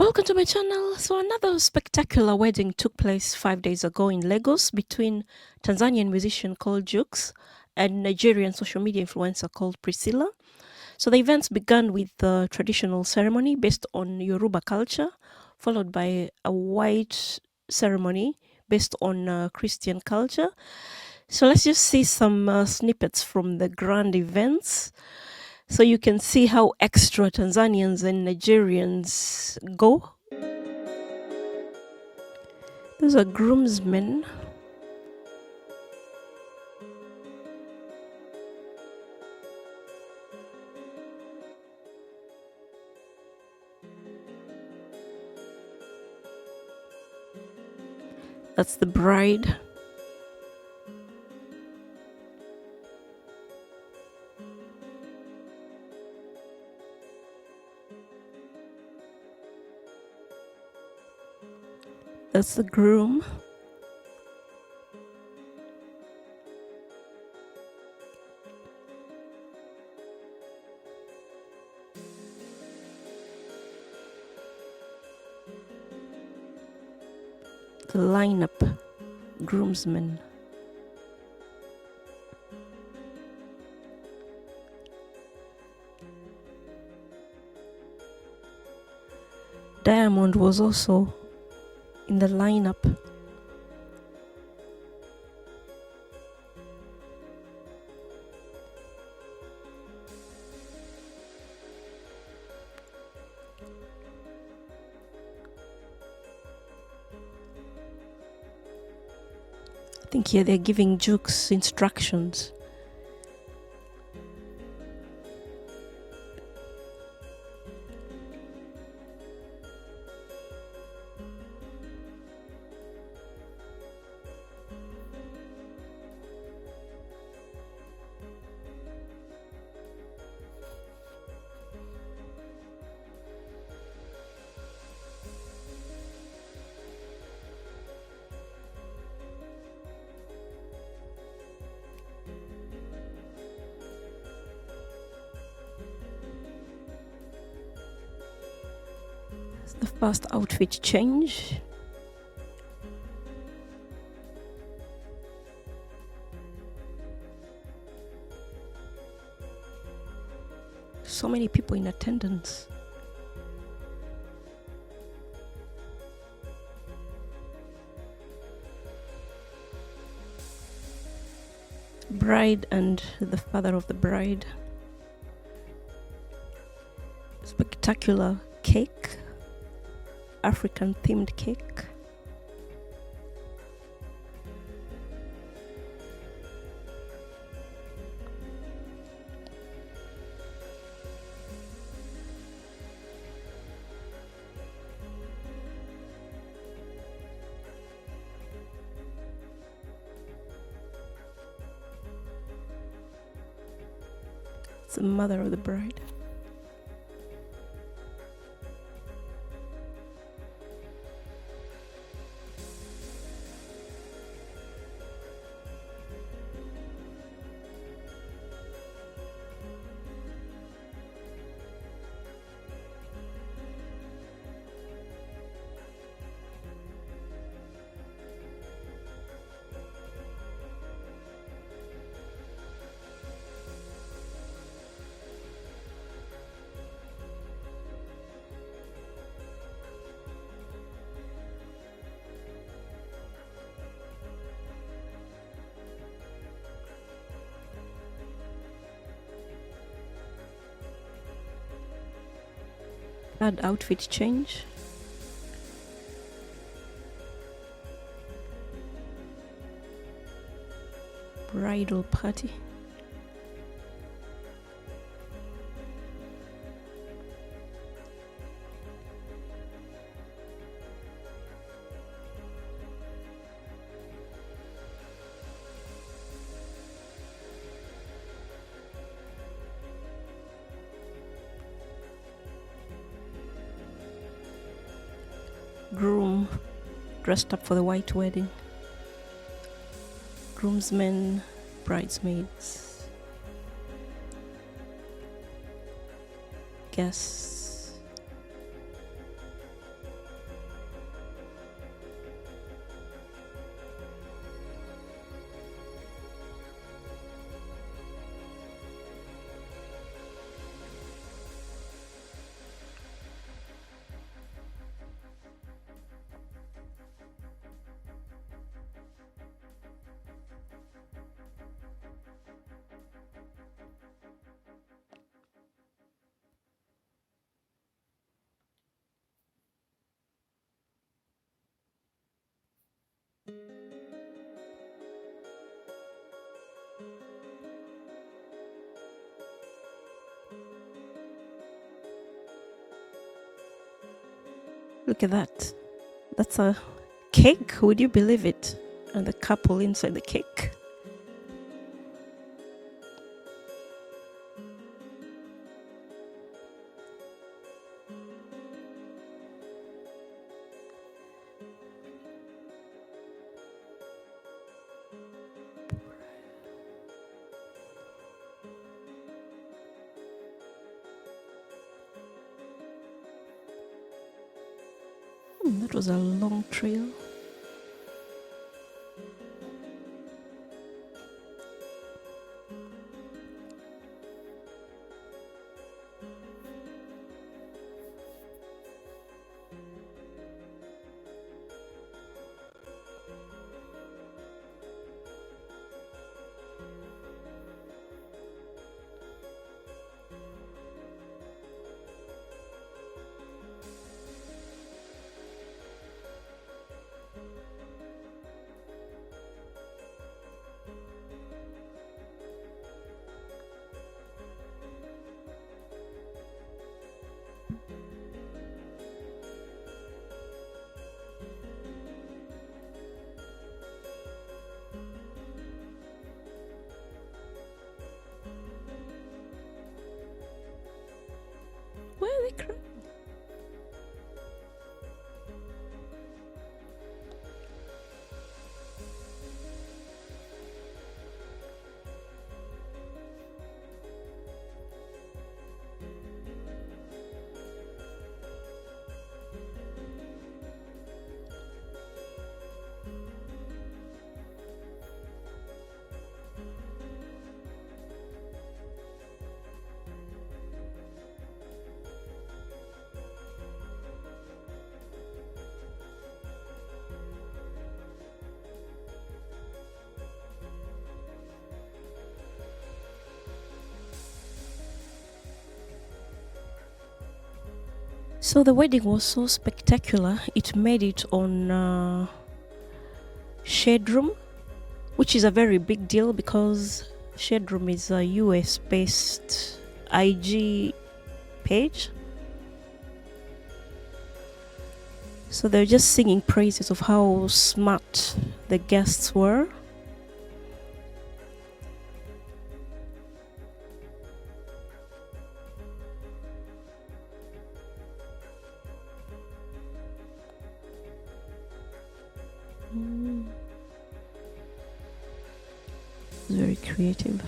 Welcome to my channel. So another spectacular wedding took place 5 days ago in Lagos between Tanzanian musician called Jukes and Nigerian social media influencer called Priscilla. So the events began with the traditional ceremony based on Yoruba culture, followed by a white ceremony based on Christian culture. So let's just see some snippets from the grand events so you can see how extra Tanzanians and Nigerians go. Those are groomsmen. That's the bride. That's the groom. The lineup, groomsmen. Diamond was also in the lineup. I think here they're giving Jukes instructions. The first outfit change. So many people in attendance. Bride and the father of the bride. Spectacular cake. African themed cake. It's the mother of the bride. Add outfit change. Bridal party. Groom dressed up for the white wedding. Groomsmen, bridesmaids, guests. Look at that. That's a cake, would you believe it? And the couple inside the cake. That was a long trail. Why are they crying? So the wedding was so spectacular, it made it on Shade Room, which is a very big deal because Shade Room is a US based IG page. So they're just singing praises of how smart the guests were. Very creative.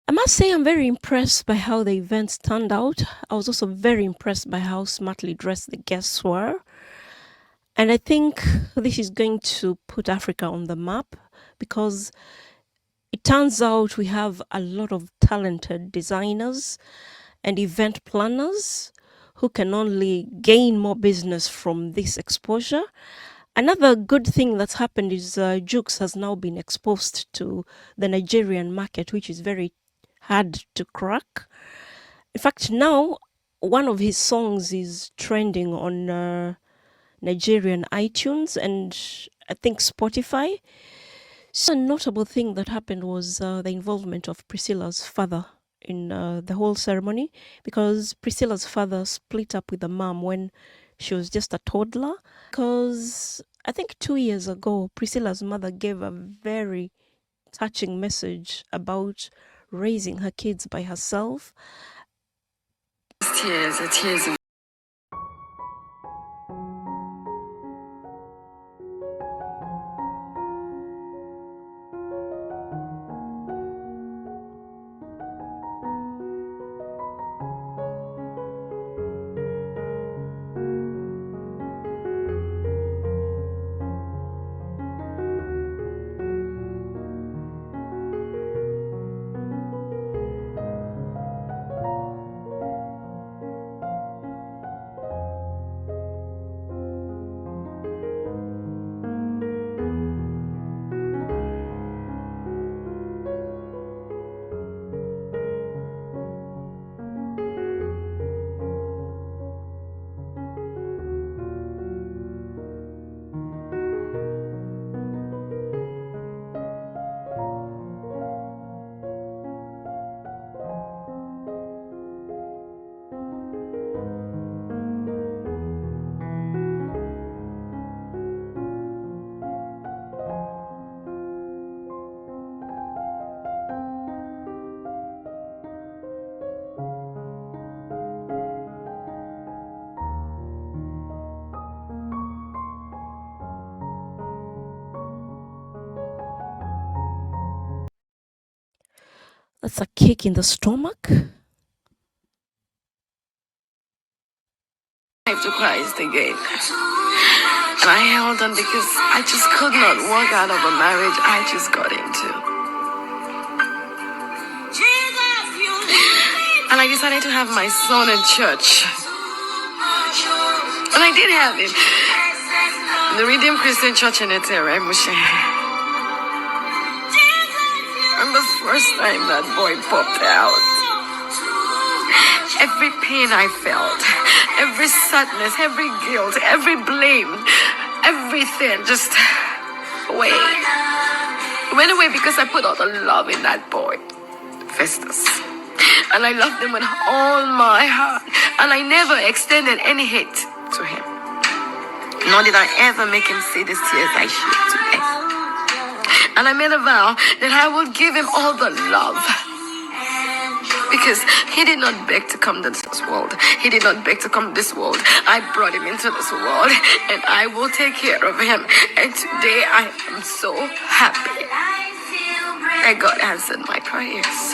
I must say, I'm very impressed by how the events turned out. I was also very impressed by how smartly dressed the guests were. And I think this is going to put Africa on the map because it turns out we have a lot of talented designers and event planners who can only gain more business from this exposure. Another good thing that's happened is Jukes has now been exposed to the Nigerian market, which is very hard to crack. In fact, now one of his songs is trending on Nigerian iTunes and I think Spotify. So a notable thing that happened was the involvement of Priscilla's father in the whole ceremony, because Priscilla's father split up with the mom when she was just a toddler. Because I think 2 years ago, Priscilla's mother gave a very touching message about raising her kids by herself. Tears. That's a kick in the stomach. I have to Christ again. And I held on because I just could not walk out of a marriage I just got into. And I decided to have my son in church. And I did have him. The Redeemed Christian Church in Etere, Mushe. And the first time that boy popped out, every pain I felt, every sadness, every guilt, every blame, everything just away. It went away because I put all the love in that boy, Festus. And I loved him with all my heart. And I never extended any hate to him. Nor did I ever make him see the tears I shed today. And I made a vow that I would give him all the love. Because he did not beg to come to this world. He did not beg to come to this world. I brought him into this world and I will take care of him. And today I am so happy that God answered my prayers.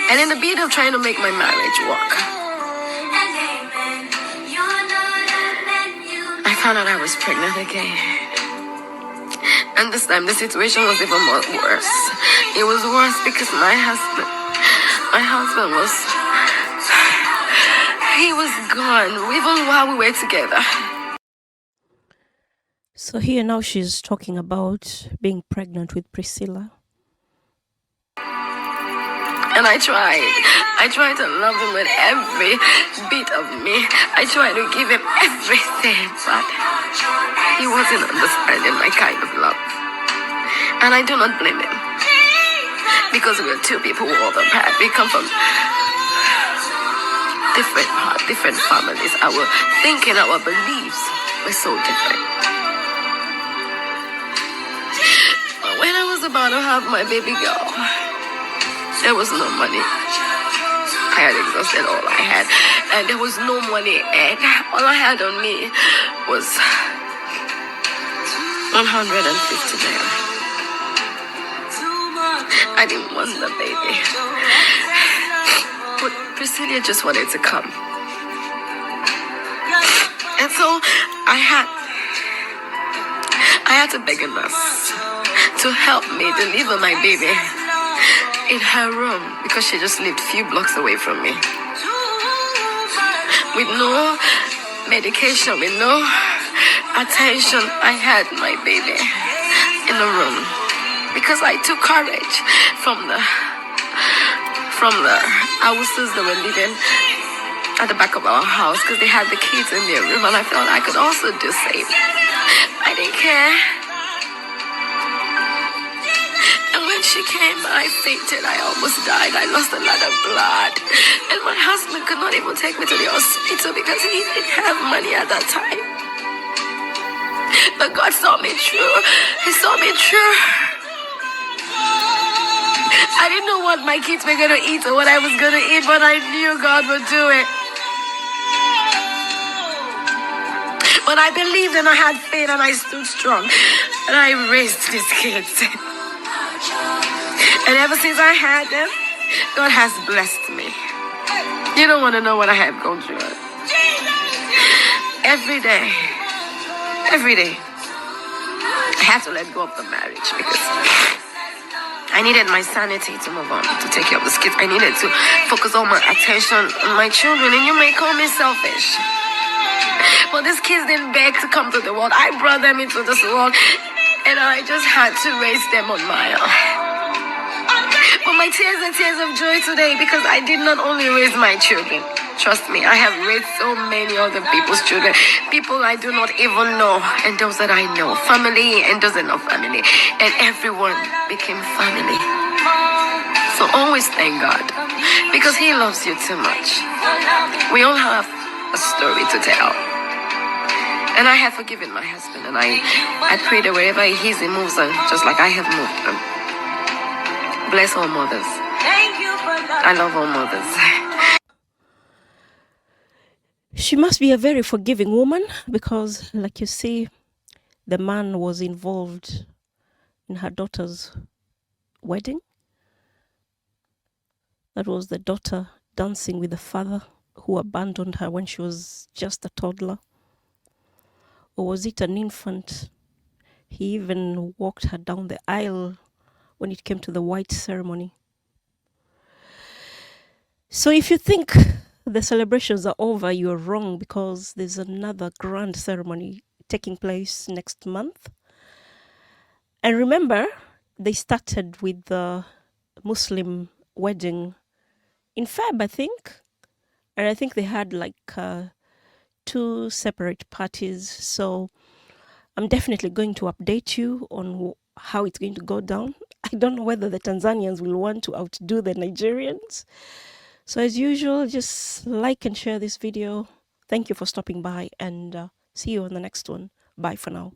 And in the beat of trying to make my marriage work, I found out I was pregnant again. And this time the situation was even more worse. It was worse because my husband he was gone even while we were together. So here now she's talking about being pregnant with Priscilla. And I tried to love him with every bit of me. I tried to give him everything, but he wasn't understanding my kind of love. And I do not blame him. Because we're two people who are the path. We come from different families. Our thinking, our beliefs were so different. But when I was about to have my baby girl, there was no money. I had exhausted all I had. And there was no money. And all I had on me was 150 naira. I didn't want the baby. But Priscilla just wanted to come. And so I had to beg a nurse to help me deliver my baby in her room because she just lived a few blocks away from me. With no medication, with no attention, I had my baby in the room because I took courage from the houses that were living at the back of our house because they had the kids in their room, and I felt I could also do same. I didn't care. And when she came, I fainted. I almost died. I lost a lot of blood. And my husband could not even take me to the hospital because he didn't have money at that time. But God saw me through. He saw me through. I didn't know what my kids were going to eat or what I was going to eat, but I knew God would do it. But I believed and I had faith and I stood strong. And I raised these kids. And ever since I had them, God has blessed me. You don't want to know what I have gone through. Every day, I had to let go of the marriage because I needed my sanity to move on, to take care of the kids. I needed to focus all my attention on my children. And you may call me selfish. But these kids didn't beg to come to the world. I brought them into this world. And I just had to raise them on my own. But my tears are tears of joy today because I did not only raise my children. Trust me, I have raised so many other people's children. People I do not even know and those that I know. Family and those that are not family. And everyone became family. So always thank God because He loves you too much. We all have a story to tell. And I have forgiven my husband, and I pray that wherever he is, he moves on, just like I have moved on. Bless all mothers. I love all mothers. She must be a very forgiving woman because, like you see, the man was involved in her daughter's wedding. That was the daughter dancing with the father who abandoned her when she was just a toddler. Or was it an infant? He even walked her down the aisle when it came to the white ceremony. So if you think the celebrations are over, you're wrong because there's another grand ceremony taking place next month. And remember, they started with the Muslim wedding in Feb, I think. And I think they had like 2 separate parties. So I'm definitely going to update you on how it's going to go down. I don't know whether the Tanzanians will want to outdo the Nigerians. So as usual, just like and share this video. Thank you for stopping by and see you on the next one. Bye for now.